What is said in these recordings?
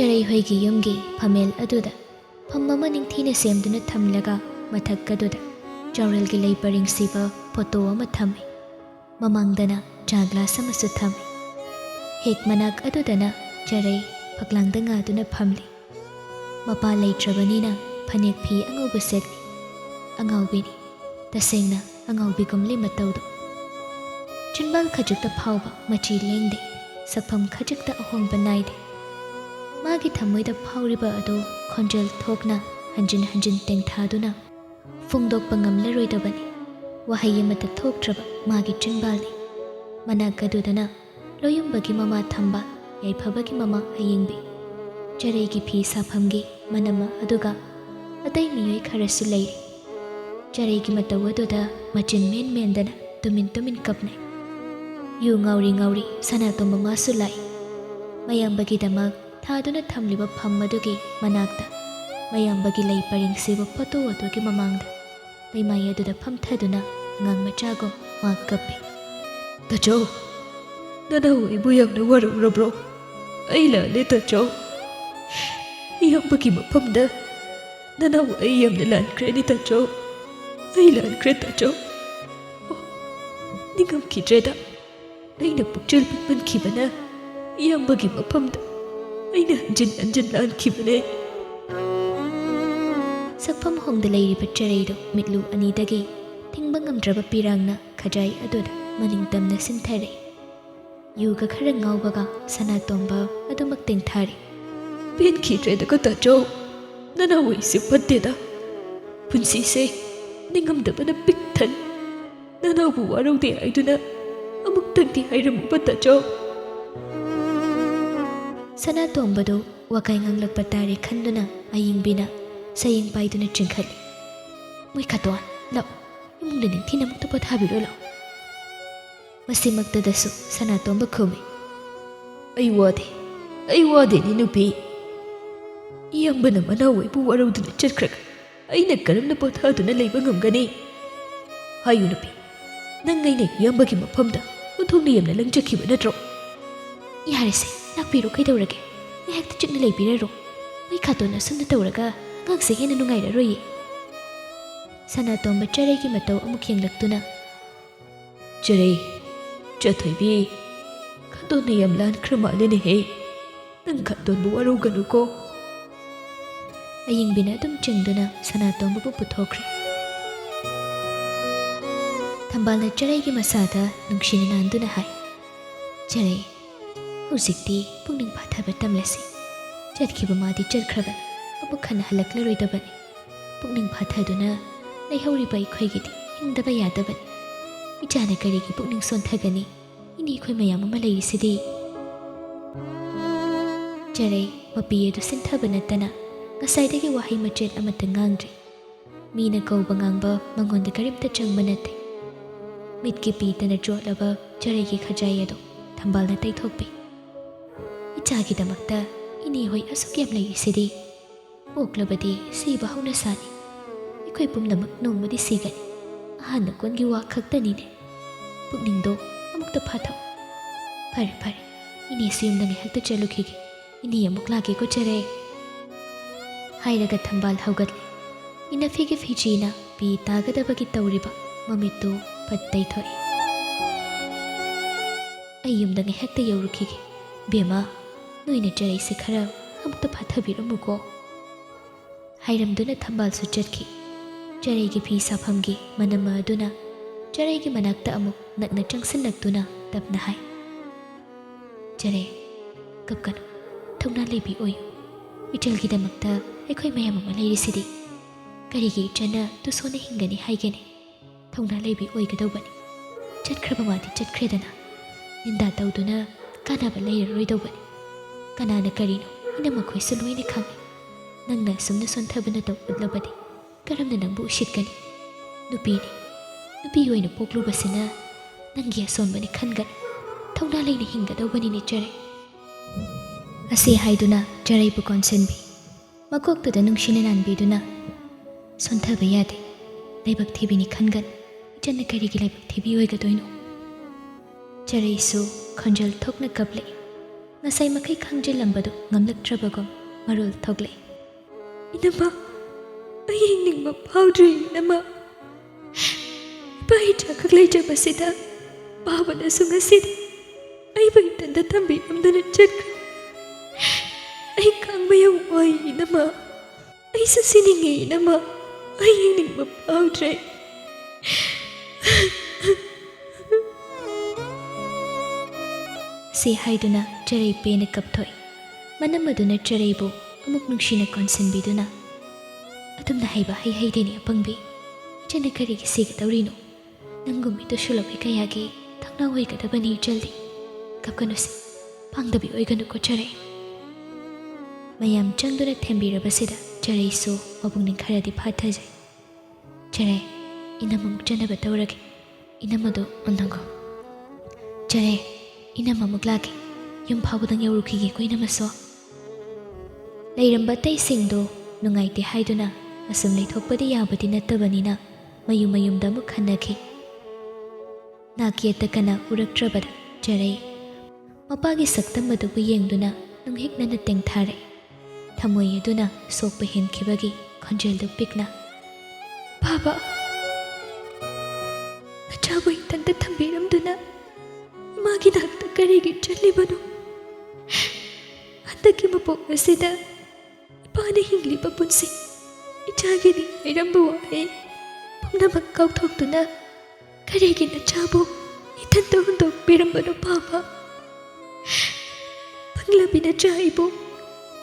ꯆꯔꯩ ꯍꯣꯏꯒꯤ ꯌꯨꯝꯒꯤ ꯐꯝꯃꯦꯜ ꯑꯗꯨꯗ ꯐꯝ ꯑꯃ ꯅꯤꯡꯊꯤꯅ ꯁꯦꯝꯗꯨꯅ ꯊꯝꯂꯒ ꯃꯊꯛ ꯑꯗꯨꯗ ꯆꯥꯎꯔꯦꯜꯒꯤ ꯂꯩ ꯄꯔꯤꯡ ꯁꯤꯕ ꯐꯣꯇꯣ ꯑꯃ ꯊꯝꯃꯤ. ꯃꯃꯥꯡꯗꯅ ꯆꯥ ꯒ꯭ꯂꯥꯁ ꯑꯃꯁꯨ ꯊꯝꯃꯤ. ꯍꯦꯛ ꯃꯅꯥꯛ ꯑꯗꯨꯗꯅ ꯆꯔꯩ ꯐꯛꯂꯥꯡꯗ ꯉꯥꯗꯨꯅ ꯐꯝꯂꯤ. ꯃꯄꯥ ꯂꯩꯇ꯭ꯔꯕꯅꯤꯅ ꯐꯅꯦꯛ ꯐꯤ ꯑꯉꯧꯕ ꯁꯦꯠꯂꯤ. ꯑꯉꯥꯎꯕꯤꯅꯤ, ꯇꯁꯦꯡꯅ ꯑꯉꯥꯎꯕꯤꯒꯨꯝꯂꯤ ꯃꯇꯧꯗꯣ. ꯆꯤꯟꯕꯥꯜ ꯈꯖꯤꯛꯇ ꯐꯥꯎꯕ ꯃꯆꯤ ꯂꯦꯡꯗꯦ, ꯁꯛꯐꯝ ꯈꯖꯤꯛꯇ ꯑꯍꯣꯡꯕ ꯅꯥꯏꯗꯦ. ꯃꯥꯒꯤ ꯊꯃꯣꯏꯗ ꯐꯥꯎꯔꯤꯕ ꯑꯗꯨ ꯈꯣꯟꯖꯦꯜ ꯊꯣꯛꯅ ꯍꯟꯖꯤꯟ ꯍꯟꯖꯤꯟ ꯇꯦꯡꯊꯥꯗꯨꯅ ꯐꯣꯡꯗꯣꯛꯄ ꯉꯝꯂꯔꯣꯏꯗꯕꯅꯤ. ꯋꯥꯍꯩ ꯑꯃꯠꯇ ꯊꯣꯛꯇ꯭ꯔꯕ ꯃꯥꯒꯤ ꯆꯤꯟꯕꯥꯜꯅꯤ. ꯃꯅꯥꯛ ꯑꯗꯨꯗꯅ ꯂꯣꯌꯨꯝꯕꯒꯤ ꯃꯃꯥ ꯊꯝꯕꯥꯜ, ꯌꯥꯏꯐꯕꯒꯤ ꯃꯃꯥ ꯑꯌꯤꯡꯕꯤ, ꯆꯔꯩꯒꯤ ꯐꯤ ꯁꯥꯐꯝꯒꯤ ꯃꯅꯝ ꯑꯗꯨꯒ ꯑꯇꯩ ꯃꯤꯑꯣꯏ ꯈꯔꯁꯨ ꯂꯩꯔꯤ. ꯆꯔꯩꯒꯤ ꯃꯇꯧ ꯑꯗꯨꯗ ꯃꯆꯤꯟ ꯃꯦꯟ ꯃꯦꯟꯗꯅ ꯇꯨꯃꯤꯟ ꯇꯨꯃꯤꯟ ꯀꯞꯅꯩ. ꯌꯨ ꯉꯥꯎꯔꯤ ꯉꯥꯎꯔꯤ ꯁꯅꯥꯇꯣꯝꯕ ꯃꯥꯁꯨ ꯂꯥꯛꯏ. ꯃꯌꯥꯝꯕꯒꯤꯗꯃꯛ ꯊꯥꯗꯨꯅ ꯊꯝꯂꯤꯕ ꯐꯝ ꯑꯗꯨꯒꯤ ꯃꯅꯥꯛꯇ ꯃꯌꯥꯝꯕꯒꯤ ꯂꯩ ꯄꯔꯤꯡ ꯁꯤꯕ ꯐꯣꯇꯣ ꯑꯗꯨꯒꯤ ꯃꯃꯥꯡꯗ ꯂꯩꯃꯥꯏ ꯑꯗꯨꯗ ꯐꯝꯊꯗꯨꯅ ꯑꯉꯥꯡ ꯃꯆꯥꯒꯨꯝ ꯃꯥ ꯀꯞꯄꯤ. ꯇꯥꯆꯧ, ꯅꯅꯥꯎ ꯑꯩꯕꯨ ꯌꯥꯝꯅ ꯋꯥꯔꯧꯔꯕ꯭ꯔꯣ? ꯑꯩ ꯂꯥꯜꯂꯦ ꯇꯥꯆꯧ. ꯏꯌꯥꯝꯕꯒꯤ ꯃꯐꯝꯗ ꯅꯅꯥꯎ ꯑꯩ ꯌꯥꯝꯅ ꯂꯥꯟꯈ꯭ꯔꯦꯅꯤ ꯇꯥꯆꯧ. ꯑꯩ ꯂꯥꯟꯈ꯭ꯔꯦ ꯇꯥꯆꯧ. ꯅꯤꯡꯉꯝꯈꯤꯗ꯭ꯔꯦꯗ. ꯑꯩꯅ ꯄꯨꯛꯆꯦꯜ ꯄꯤꯛꯃꯟꯈꯤꯕꯅ ꯏꯌꯥꯝꯕꯒꯤ ꯃꯐꯝꯗ ꯑꯩꯅ ꯍꯟꯖꯤꯟ ꯍꯟꯖꯤꯟ ꯂꯥꯟꯈꯤꯕꯅꯦ. ꯁꯛꯐꯝ ꯍꯣꯡꯗ ꯂꯩꯔꯤꯕ ꯆꯔꯩꯗꯨ ꯃꯤꯠꯂꯨ ꯑꯅꯤꯗꯒꯤ ꯊꯤꯡꯕ ꯉꯝꯗ꯭ꯔꯕ ꯄꯤꯔꯥꯡꯅ ꯈꯖꯥꯏ ꯑꯗꯨꯗ ꯃꯅꯤꯡ ꯇꯝꯅ ꯁꯤꯟꯊꯔꯛꯏ. ꯌꯨꯒ ꯈꯔ ꯉꯥꯎꯕꯒ ꯁꯅꯥꯇꯣꯝꯕ ꯑꯗꯨꯃꯛ ꯇꯦꯡꯊꯥꯔꯤ. ꯄꯦꯟꯈꯤꯗ꯭ꯔꯦꯗꯀ ꯇꯥꯆꯧ. ꯅꯅꯥꯎ ꯑꯩꯁꯦ ꯐꯠꯇꯦꯗ. ꯄꯨꯟꯁꯤꯁꯦ ꯅꯤꯡꯉꯝꯗꯕꯅ ꯄꯤꯛ ꯊꯟ. ꯅꯅꯥꯎꯕꯨ ꯋꯥꯔꯧꯗꯦ ꯍꯥꯏꯗꯨꯅ ꯑꯃꯨꯛꯇꯪꯗꯤ ꯍꯥꯏꯔꯝꯃꯨꯕ ꯇꯥꯆꯧ. ꯁꯅꯥꯇꯣꯝꯕꯗꯨ ꯋꯥꯀꯥꯏ ꯉꯥꯡꯂꯛꯄ ꯇꯥꯔꯦ ꯈꯟꯗꯨꯅ ꯑꯌꯤꯡꯕꯤꯅ ꯁꯌꯦꯡ ꯄꯥꯏꯗꯨꯅ ꯆꯤꯡꯈꯠꯂꯤ. ꯃꯣꯏ ꯈꯥꯇꯣꯟ, ꯂꯥꯛꯑꯣ, ꯏꯃꯨꯡꯗ ꯅꯤꯡꯊꯤꯅ ꯑꯃꯨꯛꯇ ꯄꯣꯊꯥꯕꯤꯔꯣ ꯂꯥꯛꯑꯣ. ꯃꯁꯤꯃꯛꯇꯗꯁꯨ ꯁꯅꯥꯇꯣꯝꯕ ꯈꯨꯝꯃꯤ. ꯑꯩ ꯋꯥꯗꯦꯅꯤ ꯅꯨꯄꯤ. ꯏꯌꯥꯝꯕꯅ ꯃꯅꯥꯎ ꯑꯩꯕꯨ ꯋꯥꯔꯧꯗꯨꯅ ꯆꯠꯈ꯭ꯔꯒ ꯑꯩꯅ ꯀꯔꯝꯅ ꯄꯣꯊꯥꯗꯨꯅ ꯂꯩꯕ ꯉꯝꯒꯅꯤ? ꯍꯥꯏꯌꯨ ꯅꯨꯄꯤ, ꯅꯪ ꯑꯩꯅ ꯏꯌꯥꯝꯕꯒꯤ ꯃꯐꯝꯗ ꯑꯣꯟꯊꯣꯛꯅ ꯌꯥꯝꯅ ꯂꯪꯖꯈꯤꯕ ꯅꯠꯇ꯭ꯔꯣ? ꯌꯥꯔꯦꯁꯦ, ꯂꯥꯛꯄꯤꯔꯣ, ꯀꯩꯗꯧꯔꯒꯦ? ꯉꯥꯏꯍꯥꯛꯇ ꯆꯤꯛꯅ ꯂꯩꯕꯤꯔꯔꯣ. ꯃꯣꯏ ꯈꯥꯇꯣꯟ ꯑꯁꯨꯝꯅ ꯇꯧꯔꯒ ꯑꯉꯥꯡꯁꯦ ꯍꯦꯟꯅ ꯅꯨꯡꯉꯥꯏꯔꯔꯣꯏꯌꯦ. ꯁꯅꯥꯇꯣꯝꯕ ꯆꯔꯩꯒꯤ ꯃꯇꯧ ꯑꯃꯨꯛ ꯌꯦꯡꯂꯛꯇꯨꯅ, ꯆꯔꯩ, ꯆꯊꯣꯏꯕꯤ, ꯈꯥꯇꯣꯟꯅ ꯌꯥꯝ ꯂꯥꯟꯈ꯭ꯔ ꯃꯥꯜꯂꯦꯅꯦꯍꯦ. ꯅꯪ ꯈꯥꯇꯣꯟꯕꯨ ꯋꯥꯔꯧꯒꯅꯨꯀꯣ. ꯑꯌꯤꯡꯕꯤꯅ ꯑꯗꯨꯝ ꯆꯤꯡꯗꯨꯅ ꯁꯅꯥꯇꯣꯝꯕꯕꯨ ꯄꯨꯊꯣꯛꯈ꯭ꯔꯦ. ꯊꯝꯕꯥꯜꯅ ꯆꯔꯩꯒꯤ ꯃꯁꯥꯗ ꯅꯨꯡꯁꯤꯅ ꯅꯥꯟꯗꯨꯅ ꯍꯥꯏ. ꯆꯔꯩ, ꯍꯧꯖꯤꯛꯇꯤ ꯄꯨꯛꯅꯤꯡ ꯐꯥꯊꯕ ꯇꯝꯂꯁꯤ. ꯆꯠꯈꯤꯕ ꯃꯥꯗꯤ ꯆꯠꯈ꯭ꯔꯕꯅꯤ, ꯑꯃꯨꯛ ꯍꯟꯅ ꯍꯜꯂꯛꯂꯔꯣꯏꯗꯕꯅꯤ. ꯄꯨꯛꯅꯤꯡ ꯐꯥꯊꯗꯨꯅ ꯂꯩꯍꯧꯔꯤꯕ ꯑꯩꯈꯣꯏꯒꯤꯗꯤ ꯍꯤꯡꯗꯕ ꯌꯥꯗꯕꯅꯤ. ꯏꯆꯥꯅ ꯀꯔꯤꯒꯤ ꯄꯨꯛꯅꯤꯡ ꯁꯣꯟꯊꯒꯅꯤ? ꯏꯅꯦ ꯑꯩꯈꯣꯏ ꯃꯌꯥꯝ ꯑꯃ ꯂꯩꯔꯤꯁꯤꯗꯤ. ꯆꯔꯩ ꯃꯄꯤ ꯑꯗꯨ ꯁꯤꯟꯊꯕ ꯅꯠꯇꯅ ꯉꯁꯥꯏꯗꯒꯤ ꯋꯥꯍꯩ ꯃꯆꯦꯠ ꯑꯃꯠꯇ ꯉꯥꯡꯗ꯭ꯔꯤ. ꯃꯤꯅ ꯀꯧꯕ ꯉꯥꯡꯕ ꯃꯉꯣꯟꯗ ꯀꯔꯤꯝꯇ ꯆꯪꯕ ꯅꯠꯇꯦ. ꯃꯤꯠꯀꯤ ꯄꯤꯇꯅ ꯆꯣꯠꯂꯕ ꯆꯔꯩꯒꯤ ꯈꯖꯥꯏ ꯑꯗꯨ ꯊꯝꯕꯥꯜꯅ ꯇꯩꯊꯣꯛꯄꯤ. ꯏꯆꯥꯒꯤꯗꯃꯛꯇ ꯏꯅꯦ ꯍꯣꯏ ꯑꯁꯨꯛ ꯌꯥꯝ ꯂꯩꯔꯤꯁꯤꯗꯤ. ꯄꯣꯛꯂꯕꯗꯤ ꯁꯤꯕ ꯍꯧꯅꯁꯥꯅꯤ. ꯑꯩꯈꯣꯏ ꯄꯨꯝꯅꯃꯛ ꯅꯣꯡꯃꯗꯤ ꯁꯤꯒꯅꯤ. ꯑꯍꯥꯟꯕ ꯀꯣꯟꯒꯤ ꯋꯥ ꯈꯛꯇꯅꯤꯅꯦ. ꯄꯨꯛꯅꯤꯡꯗꯣ ꯑꯃꯨꯛꯇ ꯐꯥꯊꯧ. ꯐꯔꯦ ꯐꯔꯦ, ꯏꯅꯦꯁꯨ ꯌꯨꯝꯗ ꯉꯥꯏꯍꯥꯛꯇ ꯆꯠꯂꯨꯈꯤꯒꯦ. ꯏꯅꯦ ꯑꯃꯨꯛ ꯂꯥꯛꯀꯦꯀꯣ ꯆꯔꯩ. ꯍꯥꯏꯔꯒ ꯊꯝꯕꯥꯜ ꯍꯧꯒꯠꯂꯤ. ꯏꯅꯐꯤꯒꯤ ꯐꯤꯖꯤꯅ ꯄꯤ ꯇꯥꯒꯗꯕꯒꯤ ꯇꯧꯔꯤꯕ ꯃꯃꯤꯠꯇꯨ ꯐꯠ ꯇꯩꯊꯣꯛꯏ. ꯑꯩ ꯌꯨꯝꯗ ꯉꯥꯏꯍꯥꯛꯇ ꯌꯧꯔꯨꯈꯤꯒꯦ. ꯕꯦꯝꯃ, ꯅꯣꯏꯅ ꯆꯔꯩꯁꯦ ꯈꯔ ꯑꯃꯨꯛꯇ ꯐꯥꯊꯕꯤꯔꯝꯃꯨꯀꯣ. ꯍꯥꯏꯔꯝꯗꯨꯅ ꯊꯝꯕꯥꯜꯁꯨ ꯆꯠꯈꯤ. ꯆꯔꯩꯒꯤ ꯐꯤ ꯁꯥꯐꯝꯒꯤ ꯃꯅꯝ ꯑꯗꯨꯅ ꯆꯔꯩꯒꯤ ꯃꯅꯥꯛꯇ ꯑꯃꯨꯛ ꯅꯛꯅ ꯆꯪꯁꯤꯜꯂꯛꯇꯨꯅ ꯇꯞꯅ ꯍꯥꯏ. ꯆꯔꯩ, ꯀꯞꯀꯅꯨ, ꯊꯧꯅꯥ ꯂꯩꯕꯤ ꯑꯣꯏꯌꯨ. ꯏꯆꯜꯒꯤꯗꯃꯛꯇ ꯑꯩꯈꯣꯏ ꯃꯌꯥꯝ ꯑꯃ ꯂꯩꯔꯤꯁꯤꯗꯤ. ꯀꯔꯤꯒꯤ ꯏꯆꯟꯅ ꯇꯨꯁꯣꯟꯅ ꯍꯤꯡꯒꯅꯤ ꯍꯥꯏꯒꯦꯅꯦ? ꯊꯧꯅꯥ ꯂꯩꯕꯤ ꯑꯣꯏꯒꯗꯧꯕꯅꯤ. ꯆꯠꯈ꯭ꯔꯕ ꯃꯥꯗꯤ ꯆꯠꯈ꯭ꯔꯦꯗꯅ. ꯅꯤꯟꯗꯥ ꯇꯧꯗꯨꯅ ꯀꯥꯟꯅꯕ ꯂꯩꯔꯔꯣꯏꯗꯧꯕꯅꯤ. ꯀꯅꯥꯅ ꯀꯔꯤꯅꯣ ꯏꯅꯝꯃ ꯈꯣꯏꯁꯨ ꯂꯣꯏꯅ ꯈꯪꯉꯤ. ꯅꯪꯅ ꯑꯁꯨꯝꯅ ꯁꯣꯟꯊꯕ ꯅꯇꯧ ꯎꯠꯂꯕꯗꯤ ꯀꯔꯝꯅ ꯅꯪꯕꯨ ꯎꯁꯤꯠꯀꯅꯤ? ꯅꯨꯄꯤꯅꯤ, ꯅꯨꯄꯤ ꯑꯣꯏꯅ ꯄꯣꯛꯂꯨꯕꯁꯤꯅ ꯅꯪꯒꯤ ꯑꯁꯣꯟꯕꯅꯤ ꯈꯟꯒꯅꯤ. ꯊꯧꯅꯥ ꯂꯩꯅ ꯍꯤꯡꯒꯗꯧꯕꯅꯤꯅꯦ ꯆꯔꯩ. ꯑꯁꯤ ꯍꯥꯏꯗꯨꯅ ꯆꯔꯩꯕꯨ ꯀꯣꯟꯁꯤꯟꯕꯤ. ꯃꯀꯣꯛꯇꯨꯗ ꯅꯨꯡꯁꯤꯅ ꯅꯥꯟꯕꯤꯗꯨꯅ, ꯁꯣꯟꯊꯕ ꯌꯥꯗꯦ. ꯂꯥꯏꯕꯛ ꯊꯤꯕꯤꯅꯤ ꯈꯟꯒꯅꯨ. ꯏꯆꯟꯅ ꯀꯔꯤꯒꯤ ꯂꯥꯏꯕꯛ ꯊꯤꯕꯤ ꯑꯣꯏꯒꯗꯣꯏꯅꯣ? ꯆꯔꯩꯁꯨ ꯈꯣꯟꯖꯦꯜ ꯊꯣꯛꯅ ꯀꯞꯂꯛꯏ. ngasay makai khangjilambaду ngamlaktrabagum marul thogle. Inama, ay hiningma paudre inama. Ipai chakaklay jabasida, baba na sungasid. Ay baitanda tambi amdana chakra. Ay kangmayang way inama. Ay sasiningi inama. Ay hiningma paudre. Si haiduna Charay pena kapthoi. Manamaduna Charaybu amuk nungsina konsenbiduna. Atumna haiba hai haideni apangbi. Chana karigi siga taurino. Nangumito shulawi kayagi thangna oigadabani jaldi. Kapkanusi pangdabi oiganu ko Charay. Mayam changduna thembirabasida Charay so mabungning kharadi phathajai. Charay inamam chanaba tauragi. Inamadu onnago. Charay inamamuk laki. Yum phawdang yaurukhige ko inamaso. Leiramba taisingdo nungaite haiduna asum leithokpadi yabadi nattabanina mayum-mayumda amuk khanakhi. Nakiyata kana uraktrabada Charay mapagi saktam adubu yengduna nunghiknana tengthare. Thamoi aduna sokpa henkhibagi khonjeldu pikna. Baba, nachabu itanda thambiramduna imagi nakta karigi chalibanu. Handaki mapok asida ipana hingliba punsi ichagini airambu wahe pumnamak kauthokduna karigi nachabu itanda hundok pirambanu baba. Panglabi nachaibu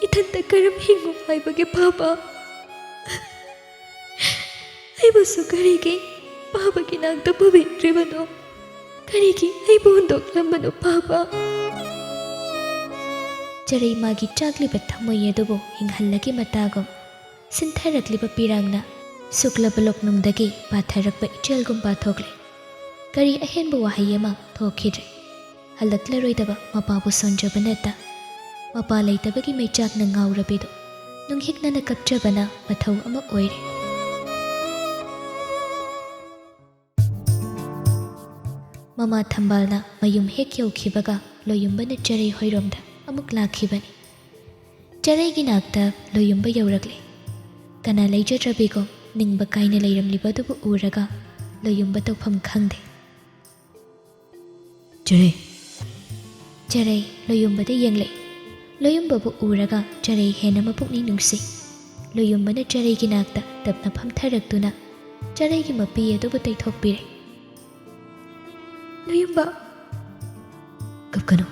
itanda karam hingu haibage baba. Aibasu karigi babagi nakta pavitribanu. Karigi aibu hundoklambanu baba. Charay magi chakliba thamoi adubu hinghallagi matagum sintharakliba pirangna suklabalok nungdagi patharakba ichelgum pathokle. Kari ahenba wahai ama thokhidre. Halaklaroi mapabu sonjabanata. Mapa leitabagi maichakna ngaurabidu nunghiknana kapchabana mathau ama oire. Mama thambalna mayum hek yaukhibaga loyumbana Charay hoiromda amuk lakhibani. Charaygi nakta loyumba yauragle. Kana leijadrabigo ningba kaina leiramlibadubu uraga loyumba tawpham khangde. Charay. Charay loyumbada yengle. Loyumbabu uraga Charay hena mapukning nungsi. Loyumbana Charaygi nakta tapna phamtharakduna Charaygi mapi adubu taithokpire. Loyumba, Kapkano,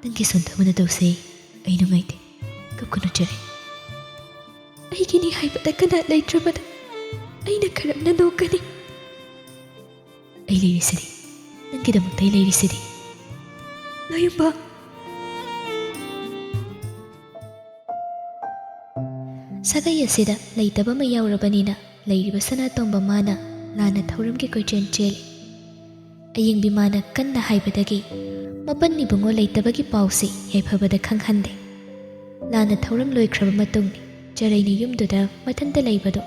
nangki sonthamana tawse ai nungaite. Kapkano Charay. aigini haibada kana leitrabada aina karamna nokani. Ai leirisidi. Nangkidamakta ai leirisidi. Loyumba, Sagai asida leitaba ma yaurabanina leiriba Sanatomba mana lana thauramgi koichen cheli. Ayingbi mana kanna haibadagi mapanni bungo leitabagi pausi yaifabada khanghande. Lana thauram loikraba matungni Charayni yumduda mathanta leibado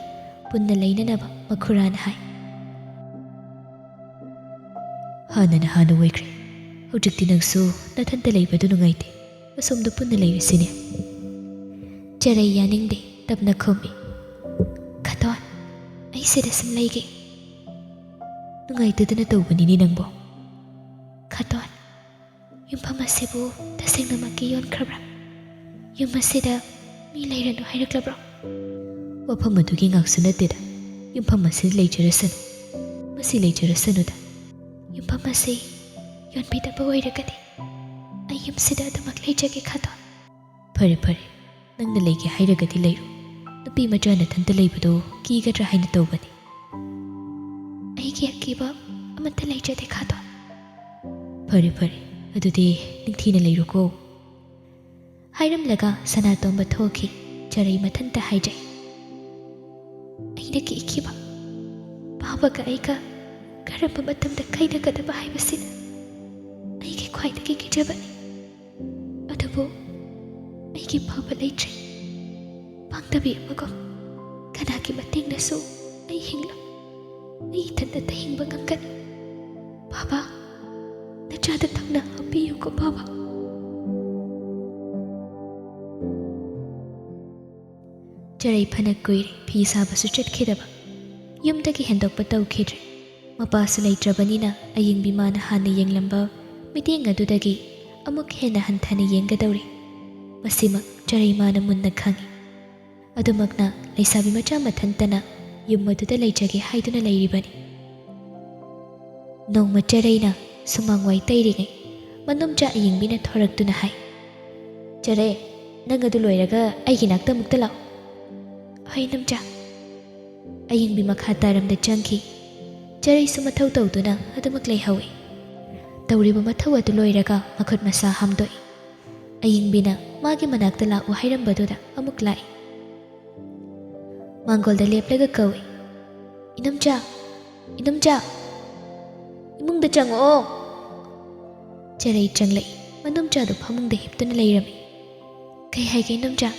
punna leinanaba makhurana hai. hanana hana oikre. Hojikti nangsu nathanta leibadu nungaite. Asomda punna leirisine. Charay yaningde tapna khomi. Khaton, ai sida sim leige. Nungaitadana tawbanini nangbo. Khaton, yumpham asibu tasengnamakki yonkhrabra. Yum asida mi leiranu hairaklabra. Wafam adugi ngaksu nateda. Yumpham asi leijarasanu. Masi leijarasanuda. Yumpham asi yonbidaba oiragadi ai yumsida adamak leijage Khaton. Phare phare. Nangna leige hairagadi leiru. Nupi macha nathanta leibado kigadra haina tawbani. Aigi akiba amata leijade Khaton. Phare phare. Adudi ningthina leiruko. Hairamlaga Sanatomba thoki Charay mathanta haijai. Aina ki ikiba babaga aiga karamba matamda kainagadaba haibasida aigi khwaidagi kijabani. Adubu aigi baba leitre. Pangdabi amago kanaki matingnasu ai hingla. Ai ithanda tahingba ngamgani. Baba, nachada thakna hapiyu ko baba. ꯆꯔꯩ ꯐꯅ ꯀꯨꯏꯔꯦ ꯐꯤ ꯁꯥꯕꯁꯨ ꯆꯠꯈꯤꯗꯕ ꯌꯨꯝꯗꯒꯤ ꯍꯦꯟꯗꯣꯛꯄ ꯇꯧꯈꯤꯗ꯭ꯔꯦ ꯃꯄꯥꯁꯨ ꯂꯩꯇ꯭ꯔꯕꯅꯤꯅ ꯑꯌꯤꯡꯕꯤ ꯃꯥꯅ ꯍꯥꯟꯅ ꯌꯦꯡꯂꯝꯕ ꯃꯤꯠꯌꯦꯡ ꯑꯗꯨꯗꯒꯤ ꯑꯃꯨꯛ ꯍꯦꯟꯅ ꯍꯟꯊꯅ ꯌꯦꯡꯒꯗꯧꯔꯤ ꯃꯁꯤꯃꯛ ꯆꯔꯩ ꯃꯥꯅ ꯃꯨꯟꯅ ꯈꯪꯉꯤ ꯑꯗꯨꯃꯛꯅ ꯂꯩꯁꯥꯕꯤ ꯃꯆꯥ ꯃꯊꯟꯇꯅ ꯌꯨꯝ ꯑꯗꯨꯗ ꯂꯩꯖꯒꯦ ꯍꯥꯏꯗꯨꯅ ꯂꯩꯔꯤꯕꯅꯤ ꯅꯣꯡꯃ ꯆꯔꯩꯅ ꯁꯨꯃꯥꯡ ꯋꯥꯏ ꯇꯩꯔꯤꯉꯩ ꯃꯅꯨꯝꯆꯥ ꯑꯌꯤꯡꯕꯤꯅ ꯊꯣꯔꯛꯇꯨꯅ ꯍꯥꯏ ꯆꯔꯩ ꯅꯪ ꯑꯗꯨ ꯂꯣꯏꯔꯒ ꯑꯩꯒꯤ ꯅꯥꯛꯇ ꯑꯃꯨꯛꯇ ꯂꯥꯛꯑꯣ ꯍꯣꯏ ꯅꯝꯆꯥ ꯑꯌꯤꯡꯕꯤ ꯃꯈꯥ ꯇꯥꯔꯝꯗ ꯆꯪꯈꯤ ꯆꯔꯩꯁꯨ ꯃꯊꯧ ꯇꯧꯗꯨꯅ ꯑꯗꯨꯃꯛ ꯂꯩꯍꯧꯏ ꯇꯧꯔꯤꯕ ꯃꯊꯧ ꯑꯗꯨ ꯂꯣꯏꯔꯒ ꯃꯈꯨꯠ ꯃꯁꯥ ꯍꯥꯝꯗꯣꯛꯏ ꯑꯌꯤꯡꯕꯤꯅ ꯃꯥꯒꯤ ꯃꯅꯥꯛꯇ ꯂꯥꯛꯎ ꯍꯥꯏꯔꯝꯕꯗꯨꯗ ꯑꯃꯨꯛ ꯂꯥꯛꯏ ꯃꯥꯡꯒꯣꯜꯗ ꯂꯦꯞꯂꯒ ꯀꯧꯏ ꯏꯅꯝꯆꯥ ꯏꯅꯝꯆꯥ ꯏꯃꯨꯡꯗ ꯆꯪꯉꯛꯑꯣ ꯆꯔꯩ ꯆꯪꯂꯛꯏ ꯃꯅꯨꯝꯆꯥꯗꯨ ꯐꯃꯨꯡꯗ ꯍꯤꯞꯇꯨꯅ ꯂꯩꯔꯝꯃꯤ ꯀꯩ ꯍꯥꯏꯒꯦ ꯏꯅꯝꯆꯥ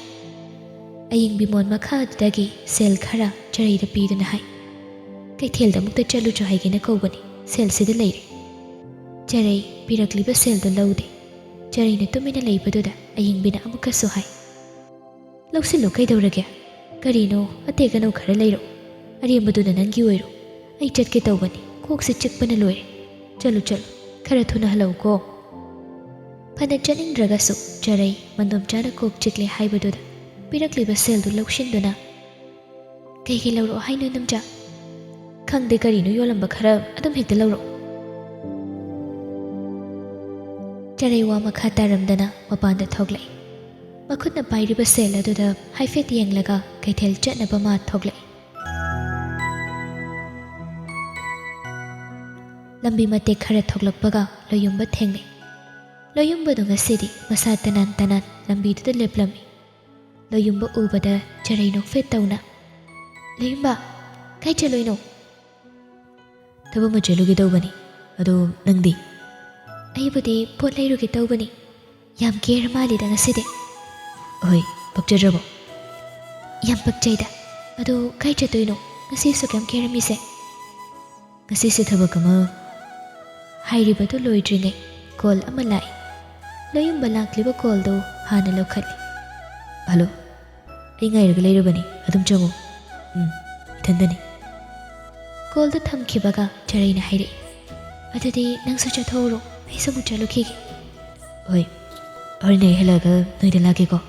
ꯑꯌꯤꯡꯕꯤ ꯃꯣꯟ ꯃꯈꯥ ꯑꯗꯨꯗꯒꯤ ꯁꯦꯜ ꯈꯔ ꯆꯔꯩꯗ ꯄꯤꯗꯨꯅ ꯍꯥꯏ ꯀꯩꯊꯦꯜꯗ ꯑꯃꯨꯛꯇ ꯆꯠꯂꯨꯆꯣ ꯍꯥꯏꯒꯦꯅ ꯀꯧꯕꯅꯤ ꯁꯦꯜꯁꯤꯗ ꯂꯩꯔꯦ ꯆꯔꯩ ꯄꯤꯔꯛꯂꯤꯕ ꯁꯦꯜꯗꯨ ꯂꯧꯗꯦ ꯆꯔꯩꯅ ꯇꯨꯃꯤꯟꯅ ꯂꯩꯕꯗꯨꯗ ꯑꯌꯤꯡꯕꯤꯅ ꯑꯃꯨꯛꯀꯁꯨ ꯍꯥꯏ ꯂꯧꯁꯤꯜꯂꯨ ꯀꯩꯗꯧꯔꯒꯦ ꯀꯔꯤꯅꯣ ꯑꯇꯦꯛ ꯑꯅꯧ ꯈꯔ ꯂꯩꯔꯣ ꯑꯔꯦꯝꯕꯗꯨꯅ ꯅꯪꯒꯤ ꯑꯣꯏꯔꯣ ꯑꯩ ꯆꯠꯀꯦ ꯇꯧꯕꯅꯤ ꯀꯣꯛꯁꯦ ꯆꯤꯛꯄꯅ ꯂꯣꯏꯔꯦ ꯆꯠꯂꯨ ꯆꯠꯂꯨ ꯈꯔ ꯊꯨꯅ ꯍꯜꯂꯛꯎꯀꯣ ꯐꯅ ꯆꯠꯅꯤꯡꯗ꯭ꯔꯒꯁꯨ ꯆꯔꯩ ꯃꯟꯗꯣꯝꯆꯥꯅ ꯀꯣꯛ ꯆꯤꯛꯂꯦ ꯍꯥꯏꯕꯗꯨꯗ ꯄꯤꯔꯛꯂꯤꯕ ꯁꯦꯜꯗꯨ ꯂꯧꯁꯤꯟꯗꯨꯅ ꯀꯩꯒꯤ ꯂꯧꯔꯛꯑꯣ ꯍꯥꯏꯅꯣ ꯅꯝꯆꯥ ꯈꯪꯗꯦ ꯀꯔꯤꯅꯣ ꯌꯣꯜꯂꯝꯕ ꯈꯔ ꯑꯗꯨꯝ ꯍꯦꯛꯇ ꯂꯧꯔꯛꯑꯣ ꯆꯔꯩ ꯋꯥ ꯃꯈꯥ ꯇꯥꯔꯝꯗꯅ ꯃꯄꯥꯟꯗ ꯊꯣꯛꯂꯛꯏ ꯃꯈꯨꯠꯅ ꯄꯥꯏꯔꯤꯕ ꯁꯦꯜ ꯑꯗꯨꯗ ꯍꯥꯏꯐꯦꯠ ꯌꯦꯡꯂꯒ ꯀꯩꯊꯦꯜ ꯆꯠꯅꯕ ꯃꯥ ꯊꯣꯛꯂꯛꯏ ꯂꯝꯕꯤ ꯃꯇꯦꯛ ꯈꯔ ꯊꯣꯛꯂꯛꯄꯒ ꯂꯣꯌꯨꯝꯕ ꯊꯦꯡꯅꯩ ꯂꯣꯌꯨꯝꯕꯗꯨ ꯉꯁꯤꯗꯤ ꯃꯁꯥ ꯇꯅꯥꯟ ꯇꯅꯥꯟ ꯂꯝꯕꯤꯗꯨꯗ ꯂꯦꯞꯂꯝꯃꯤ ꯂꯣꯌꯨꯝꯕ ꯎꯕꯗ ꯆꯔꯩ ꯅꯣꯛꯐꯦꯠ ꯇꯧꯅ ꯂꯣꯌꯨꯝꯕ ꯀꯥꯏ ꯆꯠꯂꯣꯏꯅꯣ ꯊꯕꯛ ꯑꯃ ꯆꯠꯂꯨꯒꯦ ꯇꯧꯕꯅꯤ ꯑꯗꯣ ꯅꯪꯗꯤ ꯑꯩꯕꯨꯗꯤ ꯄꯣꯠ ꯂꯩꯔꯨꯒꯦ ꯇꯧꯕꯅꯤ ꯌꯥꯝ ꯀꯦꯔ ꯃꯥꯜꯂꯤꯗ ꯉꯁꯤꯗꯤ ꯍꯣꯏ ꯄꯛꯆꯗ꯭ꯔꯕꯣ ꯌꯥꯝ ꯄꯛꯆꯩꯗ ꯑꯗꯣ ꯀꯥꯏ ꯆꯠꯇꯣꯏꯅꯣ ꯉꯁꯤꯁꯨ ꯀꯌꯥꯝ ꯀꯦꯔꯝꯃꯤꯁꯦ ꯉꯁꯤꯁꯦ ꯊꯕꯛ ꯑꯃ ꯍꯥꯏꯔꯤꯕꯗꯨ ꯂꯣꯏꯗ꯭ꯔꯤꯉꯩ ꯀꯣꯜ ꯑꯃ ꯂꯥꯛꯏ ꯂꯣꯌꯨꯝꯕ ꯂꯥꯛꯂꯤꯕ ꯀꯣꯜꯗꯨ ꯍꯥꯟꯅ ꯂꯧꯈꯠꯂꯤ ꯍꯜꯂꯣ ꯑꯩ ꯉꯥꯏꯔꯒ ꯂꯩꯔꯕꯅꯤ ꯑꯗꯨꯝ ꯆꯪꯉꯨ ꯏꯊꯟꯗꯅꯤ ꯀꯣꯜꯗꯨ ꯊꯝꯈꯤꯕꯒ ꯆꯔꯩꯅ ꯍꯥꯏꯔꯛꯏ ꯑꯗꯨꯗꯤ ꯅꯪꯁꯨ ꯆꯠꯊꯣꯛꯎꯔꯣ ꯑꯩꯁꯨ ꯑꯃꯨꯛ ꯆꯠꯂꯨꯈꯤꯒꯦ ꯍꯣꯏ ꯍꯣꯔꯦꯟ ꯑꯩ ꯍꯜꯂꯛꯑꯒ ꯅꯣꯏꯗ ꯂꯥꯛꯀꯦꯀꯣ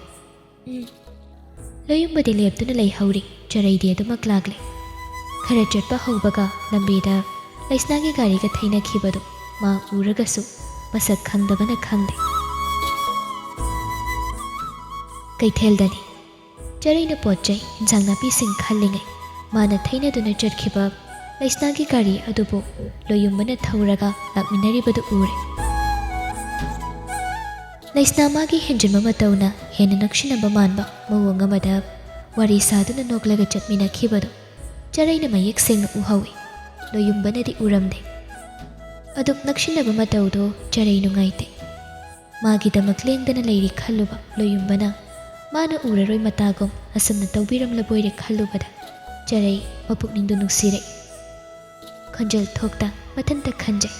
ꯂꯣꯌꯨꯝꯕꯗꯤ ꯂꯦꯞꯇꯨꯅ ꯂꯩꯍꯧꯔꯤ ꯆꯔꯩꯗꯤ ꯑꯗꯨꯃꯛ ꯂꯥꯛꯂꯦ ꯈꯔ ꯆꯠꯄ ꯍꯧꯕꯒ ꯂꯝꯕꯤꯗ ꯂꯩꯁꯅꯥꯒꯤ ꯒꯥꯔꯤꯒ ꯊꯩꯅꯈꯤꯕꯗꯨ ꯃꯥ ꯎꯔꯒꯁꯨ ꯃꯁꯛ ꯈꯪꯗꯕꯅ ꯈꯪꯗꯦ ꯀꯩꯊꯦꯜꯗꯅꯤ ꯆꯔꯩꯅ ꯄꯣꯠ ꯆꯩ ꯏꯟꯁꯥꯡ ꯅꯥꯄꯤꯁꯤꯡ ꯈꯜꯂꯤꯉꯩ ꯃꯥꯅ ꯊꯩꯅꯗꯨꯅ ꯆꯠꯈꯤꯕ ꯂꯩꯁꯅꯥꯒꯤ ꯒꯥꯔꯤ ꯑꯗꯨꯕꯨ ꯂꯣꯌꯨꯝꯕꯅ ꯊꯧꯔꯒ ꯂꯥꯛꯃꯤꯟꯅꯔꯤꯕꯗꯨ ꯎꯔꯦ ꯂꯩꯁꯅꯥ ꯃꯥꯒꯤ ꯍꯦꯟꯖꯤꯟꯕ ꯃꯇꯧꯅ ꯍꯦꯟꯅ ꯅꯛꯁꯤꯟꯅꯕ ꯃꯥꯟꯕ ꯃꯑꯣꯡ ꯑꯃꯗ ꯋꯥꯔꯤ ꯁꯥꯗꯨꯅ ꯅꯣꯛꯂꯒ ꯆꯠꯃꯤꯟꯅꯈꯤꯕꯗꯨ ꯆꯔꯩꯅ ꯃꯌꯦꯛ ꯁꯦꯡꯅ ꯎꯍꯧꯏ ꯂꯣꯌꯨꯝꯕꯅꯗꯤ ꯎꯔꯝꯗꯦ ꯑꯗꯨꯛ ꯅꯛꯁꯤꯟꯅꯕ ꯃꯇꯧꯗꯣ ꯆꯔꯩ ꯅꯨꯡꯉꯥꯏꯇꯦ ꯃꯥꯒꯤꯗꯃꯛ ꯂꯦꯡꯗꯅ ꯂꯩꯔꯤ ꯈꯜꯂꯨꯕ ꯂꯣꯌꯨꯝꯕꯅ ꯃꯥꯅ ꯎꯔꯔꯣꯏ ꯃꯇꯥꯒꯨꯝ ꯑꯁꯨꯝꯅ ꯇꯧꯕꯤꯔꯝꯂꯕꯣꯏꯔꯦ ꯈꯜꯂꯨꯕꯗ ꯆꯔꯩ ꯃꯄꯨꯛꯅꯤꯡꯗꯨ ꯅꯨꯡꯁꯤꯔꯛꯏ ꯈꯣꯟꯖꯦꯜ ꯊꯣꯛꯇ ꯃꯊꯟꯇ ꯈꯟꯖꯩ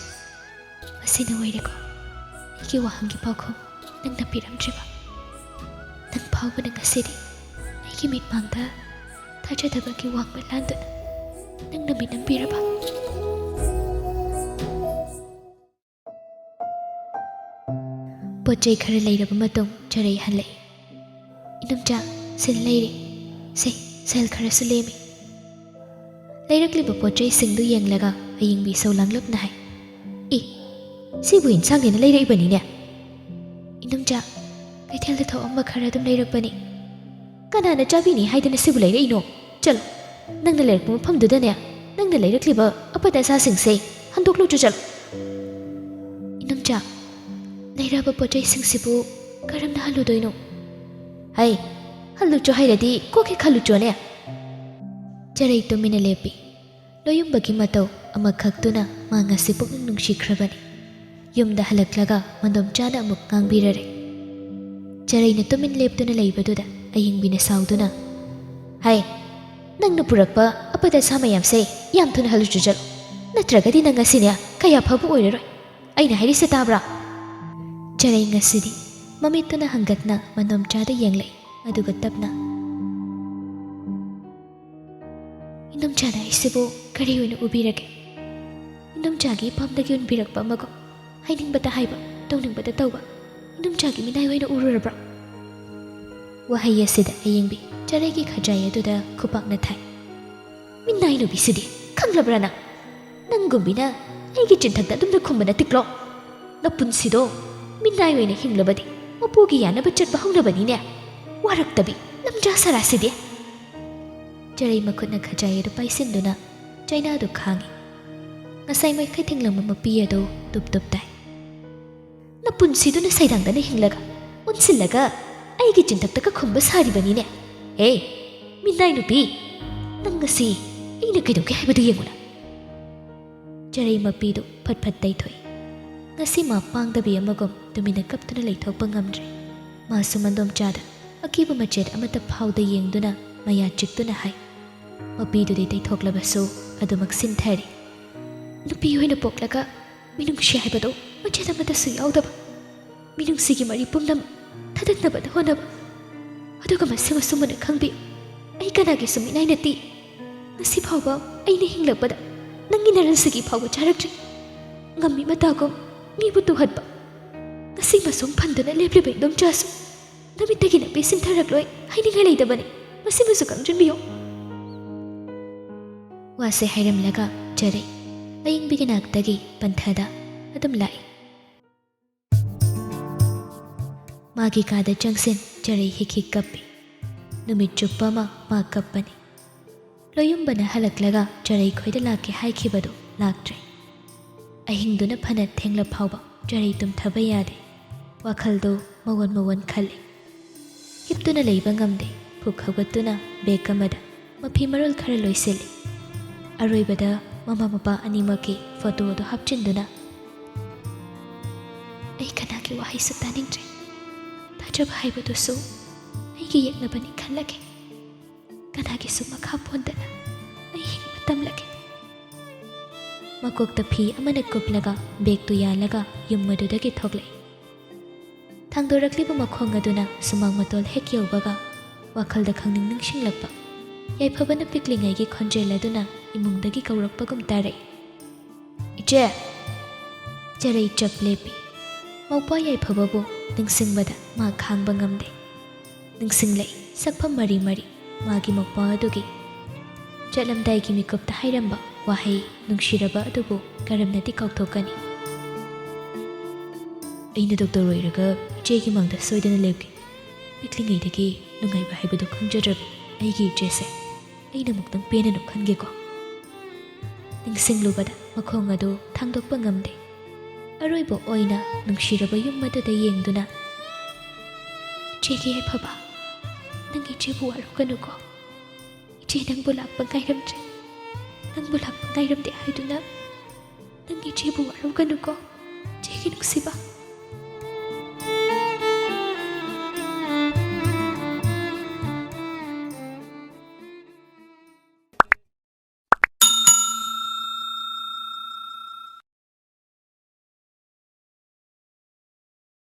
ꯑꯁꯤꯅ ꯑꯣꯏꯔꯦꯀꯣ ꯑꯩꯒꯤ ꯋꯥꯍꯪꯒꯤ ꯄꯥꯎꯈꯨꯝ ꯅꯪꯅ ꯄꯤꯔꯝꯗ꯭ꯔꯤꯕ ꯅꯪ ꯐꯥꯎꯕꯅ ꯉꯁꯤꯗꯤ ꯑꯩꯒꯤ ꯃꯤꯠꯃꯥꯡꯗ ꯊꯥꯖꯗꯕꯒꯤ ꯋꯥꯡꯃ ꯂꯥꯟꯗꯨꯅ ꯅꯪꯅ ꯃꯤꯅꯝꯕꯤꯔꯕ ꯄꯣꯠ ꯆꯩ ꯈꯔ ꯂꯩꯔꯕ ꯃꯇꯨꯡ ꯆꯔꯩ ꯍꯜꯂꯛꯏ ꯏꯅꯝꯆꯥ ꯁꯦꯜ ꯂꯩꯔꯦ ꯁꯦꯜ ꯈꯔꯁꯨ ꯂꯦꯝꯃꯤ ꯂꯩꯔꯛꯂꯤꯕ ꯄꯣꯠ ꯆꯩꯁꯤꯡꯗꯨ ꯌꯦꯡꯂꯒ ꯑꯌꯤꯡꯕꯤ ꯁꯧ ꯂꯥꯡꯂꯞꯅ ꯍꯥꯏ ꯁꯤꯕꯨ ꯏꯟꯁꯥꯡꯅꯦꯅ ꯂꯩꯔꯛꯏꯕꯅꯤꯅꯦ ꯏꯅꯝꯆꯥ ꯀꯩꯊꯦꯜꯗ ꯊꯣꯛꯑꯝꯕ ꯈꯔ ꯑꯗꯨꯝ ꯂꯩꯔꯛꯄꯅꯤ ꯀꯅꯥꯅ ꯆꯥꯕꯤꯅꯤ ꯍꯥꯏꯗꯅ ꯁꯤꯕꯨ ꯂꯩꯔꯛꯏꯅꯣ ꯆꯠꯂꯣ ꯅꯪꯅ ꯂꯩꯔꯛꯄ ꯃꯐꯝꯗꯨꯗꯅꯦ ꯅꯪꯅ ꯂꯩꯔꯛꯂꯤꯕ ꯑꯄꯠ ꯑꯁꯥꯁꯤꯡꯁꯦ ꯍꯟꯗꯣꯛꯂꯨꯆꯣ ꯆꯠꯂꯣ ꯏꯅꯝꯆꯥ ꯂꯩꯔꯛꯑꯕ ꯄꯣꯠ ꯆꯩꯁꯤꯡꯁꯤꯕꯨ ꯀꯔꯝꯅ ꯍꯜꯂꯨꯗꯣꯏꯅꯣ ꯍꯜꯂꯨꯆꯣ ꯍꯥꯏꯔꯗꯤ ꯀꯣꯛ ꯍꯦꯛ ꯍꯜꯂꯨꯆꯣꯅꯦ ꯆꯔꯩ ꯇꯨꯃꯤꯟꯅ ꯂꯦꯞꯄꯤ ꯂꯣꯌꯨꯝꯕꯒꯤ ꯃꯇꯧ ꯑꯃꯈꯛꯇꯨꯅ ꯃꯥ ꯉꯁꯤ ꯄꯨꯛꯅꯤꯡ ꯅꯨꯡꯁꯤꯈ꯭ꯔꯕꯅꯤ ꯌꯨꯝꯗ ꯍꯜꯂꯛꯂꯒ ꯃꯟꯗꯣꯝꯆꯥꯅ ꯑꯃꯨꯛ ꯉꯥꯡꯕꯤꯔꯔꯦ ꯆꯔꯩꯅ ꯇꯨꯃꯤꯟ ꯂꯦꯞꯇꯨꯅ ꯂꯩꯕꯗꯨꯗ ꯑꯌꯤꯡꯕꯤꯅ ꯁꯥꯎꯗꯨꯅ ꯅꯪꯅ ꯄꯨꯔꯛꯄ ꯑꯄꯠ ꯑꯁꯥ ꯃꯌꯥꯝꯁꯦ ꯌꯥꯝ ꯊꯨꯅ ꯍꯜꯂꯨꯆꯣ ꯆꯠꯂꯣ ꯅꯠꯇ꯭ꯔꯒꯗꯤ ꯅꯪ ꯉꯁꯤꯅꯦ ꯀꯌꯥ ꯐꯕ ꯑꯣꯏꯔꯔꯣꯏ ꯑꯩꯅ ꯍꯥꯏꯔꯤꯁꯦ ꯇꯥꯕ꯭ꯔꯥ ꯆꯔꯩ ꯉꯁꯤꯗꯤ ꯃꯃꯤꯠꯇꯨꯅ ꯍꯪꯒꯠꯅ ꯃꯟꯗꯣꯝꯆꯥꯗ ꯌꯦꯡꯂꯛꯏ ꯑꯗꯨꯒ ꯇꯞꯅ ꯏꯗꯣꯝꯆꯥꯅ ꯑꯩꯁꯤꯕꯨ ꯀꯔꯤ ꯑꯣꯏꯅ ꯎꯕꯤꯔꯒꯦ? ꯏꯗꯣꯝꯆꯥꯒꯤ ꯏꯄꯥꯝꯗꯒꯤ ꯎꯟꯕꯤꯔꯛꯄ ꯑꯃꯒ ꯍꯥꯏꯅꯤꯡꯕꯗ ꯍꯥꯏꯕ ꯇꯧꯅꯤꯡꯕꯗ ꯇꯧꯕ ꯏꯗꯣꯝꯆꯥꯒꯤ ꯃꯤꯅꯥꯏ ꯑꯣꯏꯅ ꯎꯔꯨꯔꯕ꯭ꯔꯥ? ꯋꯥꯍꯩ ꯑꯁꯤꯗ ꯑꯌꯦꯡꯕꯤ ꯆꯔꯩꯒꯤ ꯈꯖꯥꯏ ꯑꯗꯨꯗ ꯈꯨꯄꯥꯛꯅ ꯊꯥꯏ꯫ ꯃꯤꯅꯥꯏ ꯅꯨꯄꯤꯁꯤꯗꯤ ꯈꯪꯂꯕ꯭ꯔꯥ ꯅꯪ? ꯅꯪꯒꯨꯝꯕꯤꯅ ꯑꯩꯒꯤ ꯆꯤꯟꯊꯛꯇ ꯑꯗꯨꯝꯅ ꯈꯨꯝꯕ ꯅꯠꯇꯦꯀ꯭ꯂꯣ? ꯅꯄꯨꯟꯁꯤꯗꯣ ꯃꯤꯅꯥꯏ ꯑꯣꯏꯅ ꯍꯤꯡꯂꯕꯗꯤ ꯃꯄꯨꯒꯤ ꯌꯥꯅꯕ ꯆꯠꯄ ꯍꯧꯅꯕꯅꯤꯅꯦ꯫ ꯋꯥꯔꯛꯇꯕꯤ ꯂꯝꯖꯥ ꯁꯔꯥꯁꯤꯗꯤ꯫ ꯆꯔꯩ ꯃꯈꯨꯠꯅ ꯈꯖꯥꯏ ꯑꯗꯨ ꯄꯥꯏꯁꯤꯟꯗꯨꯅ ꯆꯩꯅꯥꯗꯨ ꯈꯥꯡꯉꯤ꯫ ꯉꯁꯥꯏ ꯃꯩꯈꯩ ꯊꯤꯡꯂꯝꯕ ꯃꯄꯤ ꯑꯗꯨ ꯇꯨꯞ ꯇꯨꯞ ꯇꯥꯏ꯫ ꯅꯄꯨꯟꯁꯤꯗꯨꯅ ꯁꯩꯗꯥꯡꯗꯅ ꯍꯤꯡꯂꯒ ꯑꯣꯟꯁꯤꯜꯂꯒ ꯑꯩꯒꯤ ꯆꯤꯟꯊꯛꯇꯒ ꯈꯨꯝꯕ ꯁꯥꯔꯤꯕꯅꯤꯅꯦ꯫ ꯍꯦ ꯃꯤꯅꯥꯏ ꯅꯨꯄꯤ, ꯅꯪ ꯉꯁꯤ ꯑꯩꯅ ꯀꯩꯗꯧꯒꯦ ꯍꯥꯏꯕꯗꯨ ꯌꯦꯡꯉꯨꯅ꯫ ꯆꯔꯩ ꯃꯄꯤꯗꯨ ꯐꯠ ꯐꯠ ꯇꯩꯊꯣꯛꯏ꯫ ꯉꯁꯤ ꯃꯥ ꯄꯥꯡꯗꯕꯤ ꯑꯃꯒꯨꯝ ꯇꯨꯃꯤꯟꯅ ꯀꯞꯇꯨꯅ ꯂꯩꯊꯣꯛꯄ ꯉꯝꯗ꯭ꯔꯦ꯫ ꯃꯥꯁꯨ ꯃꯟꯗꯣꯝꯆꯥꯗ ꯑꯀꯤꯕ ꯃꯆꯦꯠ ꯑꯃꯠꯇ ꯐꯥꯎꯗ ꯌꯦꯡꯗꯨꯅ ꯃꯌꯥ ꯆꯤꯛꯇꯨꯅ ꯍꯥꯏ꯫ ꯃꯄꯤꯗꯨꯗꯤ ꯇꯩꯊꯣꯛꯂꯕꯁꯨ ꯑꯗꯨꯃꯛ ꯁꯤꯟꯊꯔꯤ꯫ ꯅꯨꯄꯤ ꯑꯣꯏꯅ ꯄꯣꯛꯂꯒ ꯃꯤꯅꯨꯡꯁꯤ ꯍꯥꯏꯕꯗꯣ ꯃꯆꯦꯠ ꯑꯃꯠꯇꯁꯨ ꯌꯥꯎꯗꯕ, ꯃꯤꯅꯨꯡꯁꯤꯒꯤ ꯃꯔꯤ ꯄꯨꯝꯅꯃꯛ ꯊꯥꯗꯠꯅꯕꯗ ꯍꯣꯠꯅꯕ, ꯑꯗꯨꯒ ꯃꯁꯤꯃꯁꯨ ꯃꯨꯟꯅ ꯈꯪꯕꯤꯌꯨ, ꯑꯩ ꯀꯅꯥꯒꯤꯁꯨ ꯃꯤꯅꯥꯏ ꯅꯠꯇꯦ꯫ ꯉꯁꯤ ꯐꯥꯎꯕ ꯑꯩꯅ ꯍꯤꯡꯂꯛꯄꯗ ꯅꯪꯒꯤ ꯅꯔꯟꯁꯤꯒꯤ ꯐꯥꯎꯕ ꯆꯥꯔꯛꯇ꯭ꯔꯤ꯫ ꯉꯝꯃꯤ ꯃꯇꯥꯒꯨꯝ ꯃꯤꯕꯨ ꯇꯨꯍꯠꯄ ꯉꯁꯤ ꯃꯁꯨꯝ ꯐꯟꯗꯨꯅ ꯂꯦꯞꯂꯤꯕ ꯏꯗꯣꯝꯆꯥꯁꯨ ꯅꯨꯃꯤꯠꯇꯒꯤ ꯅꯄꯤ ꯁꯤꯟꯊꯔꯛꯂꯣꯏ ꯍꯥꯏꯅꯤꯡꯉꯥꯏ ꯂꯩꯇꯕꯅꯤ, ꯃꯁꯤꯃꯁꯨ ꯈꯪꯖꯤꯟꯕꯤꯌꯨ꯫ ꯋꯥꯁꯦ ꯍꯥꯏꯔꯝꯂꯒ ꯆꯔꯩ ꯑꯌꯤꯡꯕꯤꯒꯤ ꯅꯥꯛꯇꯒꯤ ꯄꯟꯊꯗ ꯑꯗꯨꯝ ꯂꯥꯛꯏ꯫ ꯃꯥꯒꯤ ꯀꯥꯗ ꯆꯪꯁꯤꯟ ꯆꯔꯩ ꯍꯤꯛ ꯍꯤꯛ ꯀꯞꯄꯤ꯫ ꯅꯨꯃꯤꯠ ꯆꯨꯞꯄ ꯑꯃ ꯃꯥ ꯀꯞꯄꯅꯤ꯫ ꯂꯣꯌꯨꯝꯕꯅ ꯍꯜꯂꯛꯂꯒ ꯆꯔꯩ ꯈꯣꯏꯗ ꯂꯥꯛꯀꯦ ꯍꯥꯏꯈꯤꯕꯗꯨ ꯂꯥꯛꯇ꯭ꯔꯦ꯫ ꯑꯍꯤꯡꯗꯨꯅ ꯐꯅ ꯊꯦꯡꯂ ꯐꯥꯎꯕ ꯆꯔꯩ ꯇꯨꯝꯊꯕ ꯌꯥꯗꯦ꯫ ꯋꯥꯈꯜꯗꯨ ꯃꯋꯣꯟ ꯃꯋꯣꯟ ꯈꯜꯂꯤ꯫ ꯍꯤꯞꯇꯨꯅ ꯂꯩꯕ ꯉꯝꯗꯦ꯫ ꯄꯨꯛ ꯍꯧꯒꯠꯇꯨꯅ ꯕꯦꯒ ꯑꯃꯗ ꯃꯐꯤ ꯃꯔꯣꯜ ꯈꯔ ꯂꯣꯏꯁꯤꯜꯂꯤ꯫ ꯑꯔꯣꯏꯕꯗ ꯃꯃꯥ ꯃꯄꯥ ꯑꯅꯤꯃꯛꯀꯤ ꯐꯣꯇꯣ ꯑꯗꯨ ꯍꯥꯞꯆꯤꯟꯗꯨꯅ ꯑꯩ ꯀꯅꯥꯒꯤ ꯋꯥꯍꯩꯁꯨ ꯇꯥꯅꯤꯡꯗ꯭ꯔꯦ, ꯊꯥꯖꯕ ꯍꯥꯏꯕꯗꯨꯁꯨ ꯑꯩꯒꯤ ꯌꯦꯛꯅꯕꯅꯤ ꯈꯜꯂꯒꯦ, ꯀꯅꯥꯒꯤꯁꯨ ꯃꯈꯥ ꯄꯣꯟꯗꯅ ꯑꯩ ꯍꯤꯡꯕ ꯇꯝꯂꯒꯦ꯫ ꯃꯀꯣꯛꯇ ꯐꯤ ꯑꯃꯅ ꯀꯨꯞꯂꯒ ꯕꯦꯒꯇꯨ ꯌꯥꯜꯂꯒ ꯌꯨꯝ ꯑꯗꯨꯗꯒꯤ ꯊꯣꯛꯂꯛꯏ꯫ ꯊꯥꯡꯗꯣꯔꯛꯂꯤꯕ ꯃꯈꯣꯡ ꯑꯗꯨꯅ ꯁꯨꯃꯥꯡ ꯃꯇꯣꯜ ꯍꯦꯛ ꯌꯧꯕꯒ ꯋꯥꯈꯜꯗ ꯈꯪꯅꯤꯡ ꯅꯤꯡꯁꯤꯡꯂꯛꯄ ꯌꯥꯏꯐꯕꯅ ꯄꯤꯛꯂꯤꯉꯩꯒꯤ ꯈꯣꯟꯖꯦꯜ ꯑꯗꯨꯅ ꯏꯃꯨꯡꯗꯒꯤ ꯀꯧꯔꯛꯄꯒꯨꯝ ꯇꯥꯔꯛꯏ꯫ ꯏꯆꯦ! ꯆꯔꯩ ꯆꯞ ꯂꯦꯞꯄꯤ꯫ ꯃꯧꯄ꯭ꯋꯥ ꯌꯥꯏꯐꯕꯕꯨ ꯅꯤꯡꯁꯤꯡꯕꯗ ꯃꯥ ꯈꯥꯡꯕ ꯉꯝꯗꯦ꯫ ꯅꯤꯡꯁꯤꯡꯂꯛꯏ ꯁꯛꯐꯝ ꯃꯔꯤ ꯃꯔꯤ ꯃꯥꯒꯤ ꯃꯧꯄ꯭ꯋꯥ ꯑꯗꯨꯒꯤ꯫ ꯆꯠꯂꯝꯗꯥꯏꯒꯤ ꯃꯤꯀꯨꯞꯇ ꯍꯥꯏꯔꯝꯕ ꯋꯥꯍꯩ ꯅꯨꯡꯁꯤꯔꯕ ꯑꯗꯨꯕꯨ ꯀꯔꯝꯅꯗꯤ ꯀꯥꯎꯊꯣꯛꯀꯅꯤ? ꯑꯩꯅ ꯗꯣꯛꯇꯔ ꯑꯣꯏꯔꯒ ꯏꯆꯦꯒꯤ ꯃꯥꯡꯗ ꯁꯣꯏꯗꯅ ꯂꯦꯞꯀꯦ꯫ ꯄꯤꯛꯂꯤꯉꯩꯗꯒꯤ ꯅꯨꯡꯉꯥꯏꯕ ꯍꯥꯏꯕꯗꯨ ꯈꯪꯖꯗ꯭ꯔꯕ ꯑꯩꯒꯤ ꯏꯆꯦꯁꯦ ꯑꯩꯅ ꯑꯃꯨꯛꯇꯪ ꯄꯦꯟꯅ ꯈꯟꯒꯦꯀꯣ꯫ ꯅꯤꯡꯁꯤꯡꯂꯨꯕꯗ ꯃꯈꯣꯡ ꯑꯗꯨ ꯊꯥꯡꯗꯣꯛꯄ ꯉꯝꯗꯦ꯫ ꯑꯔꯣꯏꯕ ꯑꯣꯏꯅ ꯅꯨꯡꯁꯤꯔꯕ ꯌꯨꯝ ꯑꯗꯨꯗ ꯌꯦꯡꯗꯨꯅ ꯏꯆꯦꯒꯤ ꯌꯥꯏꯐꯕ, ꯅꯪ ꯏꯆꯦꯕꯨ ꯋꯥꯔꯧꯒꯅꯨꯀꯣ꯫ ꯏꯆꯦ ꯅꯪꯕꯨ ꯂꯥꯛꯄ ꯉꯥꯏꯔꯝꯗ꯭ꯔꯦ, ꯅꯪꯕꯨ ꯂꯥꯛꯄ ꯉꯥꯏꯔꯝꯗꯦ ꯍꯥꯏꯗꯨꯅ ꯅꯪ ꯏꯆꯦꯕꯨ ꯋꯥꯔꯧꯒꯅꯨꯀꯣ ꯏꯆꯦꯒꯤ ꯅꯨꯡꯁꯤꯕ꯫